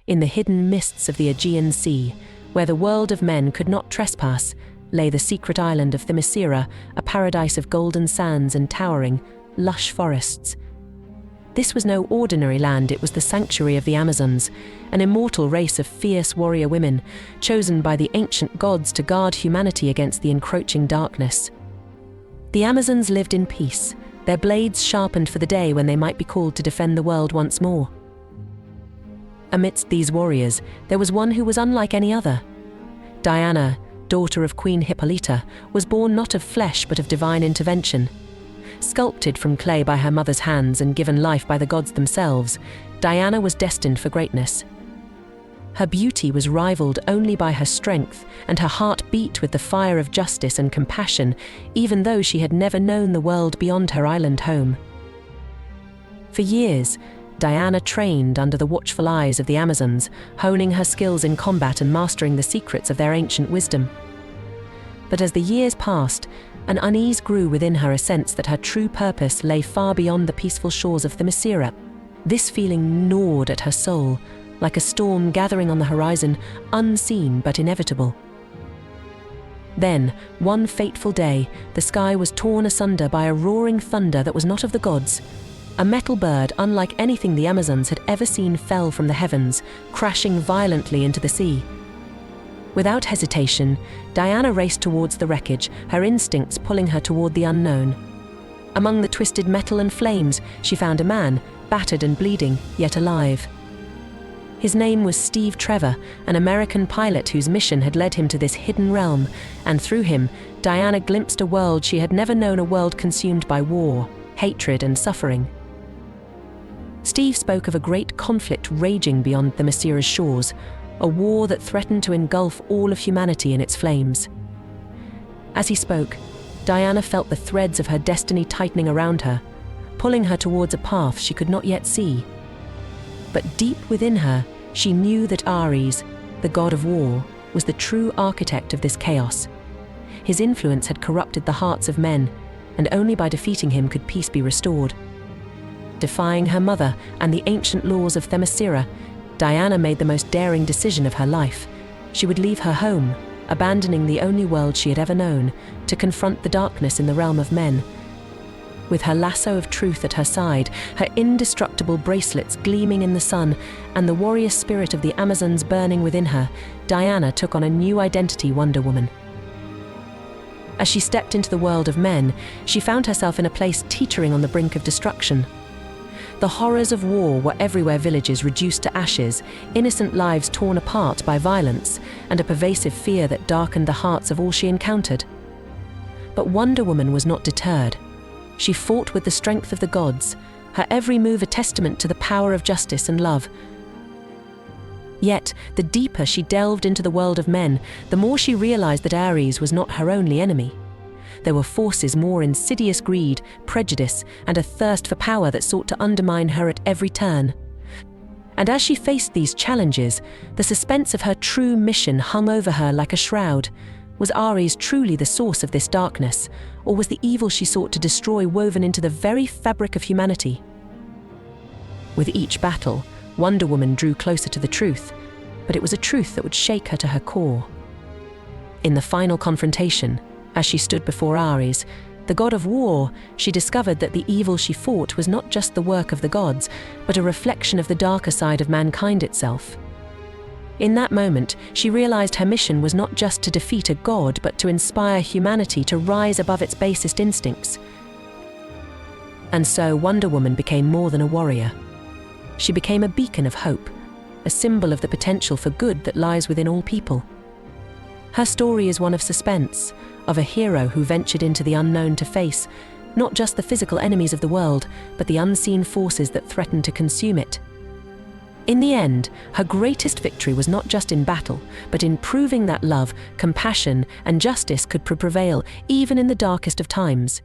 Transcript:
in the hidden mists of the Aegean Sea, where the world of men could not trespass, lay the secret island of Themyscira, a paradise of golden sands and towering, lush forests. This was no ordinary land, it was the sanctuary of the Amazons, an immortal race of fierce warrior women, chosen by the ancient gods to guard humanity against the encroaching darkness. The Amazons lived in peace, their blades sharpened for the day when they might be called to defend the world once more. Amidst these warriors, there was one who was unlike any other. Diana, daughter of Queen Hippolyta, was born not of flesh but of divine intervention. Sculpted from clay by her mother's hands and given life by the gods themselves, Diana was destined for greatness. Her beauty was rivaled only by her strength, and her heart beat with the fire of justice and compassion, even though she had never known the world beyond her island home. For years, Diana trained under the watchful eyes of the Amazons, honing her skills in combat and mastering the secrets of their ancient wisdom. But as the years passed, an unease grew within her, a sense that her true purpose lay far beyond the peaceful shores of Themyscira. This feeling gnawed at her soul, like a storm gathering on the horizon, unseen but inevitable. Then, one fateful day, the sky was torn asunder by a roaring thunder that was not of the gods. A metal bird unlike anything the Amazons had ever seen fell from the heavens, crashing violently into the sea. Without hesitation, Diana raced towards the wreckage, her instincts pulling her toward the unknown. Among the twisted metal and flames, she found a man, battered and bleeding, yet alive. His name was Steve Trevor, an American pilot whose mission had led him to this hidden realm, and through him, Diana glimpsed a world she had never known, a world consumed by war, hatred, and suffering. Steve spoke of a great conflict raging beyond Themyscira's shores, a war that threatened to engulf all of humanity in its flames. As he spoke, Diana felt the threads of her destiny tightening around her, pulling her towards a path she could not yet see. But deep within her, she knew that Ares, the god of war, was the true architect of this chaos. His influence had corrupted the hearts of men, and only by defeating him could peace be restored. Defying her mother and the ancient laws of Themyscira, Diana made the most daring decision of her life. She would leave her home, abandoning the only world she had ever known, to confront the darkness in the realm of men. With her lasso of truth at her side, her indestructible bracelets gleaming in the sun, and the warrior spirit of the Amazons burning within her, Diana took on a new identity, Wonder Woman. As she stepped into the world of men, she found herself in a place teetering on the brink of destruction. The horrors of war were everywhere, villages reduced to ashes, innocent lives torn apart by violence, and a pervasive fear that darkened the hearts of all she encountered. But Wonder Woman was not deterred. She fought with the strength of the gods, her every move a testament to the power of justice and love. Yet, the deeper she delved into the world of men, the more she realized that Ares was not her only enemy. There were forces more insidious: greed, prejudice, and a thirst for power that sought to undermine her at every turn. And as she faced these challenges, the suspense of her true mission hung over her like a shroud. Was Ares truly the source of this darkness, or was the evil she sought to destroy woven into the very fabric of humanity? With each battle, Wonder Woman drew closer to the truth, but it was a truth that would shake her to her core. In the final confrontation, as she stood before Ares, the god of war, she discovered that the evil she fought was not just the work of the gods, but a reflection of the darker side of mankind itself. In that moment, she realized her mission was not just to defeat a god, but to inspire humanity to rise above its basest instincts. And so Wonder Woman became more than a warrior. She became a beacon of hope, a symbol of the potential for good that lies within all people. Her story is one of suspense, of a hero who ventured into the unknown to face not just the physical enemies of the world, but the unseen forces that threatened to consume it. In the end, her greatest victory was not just in battle, but in proving that love, compassion, and justice could prevail even in the darkest of times.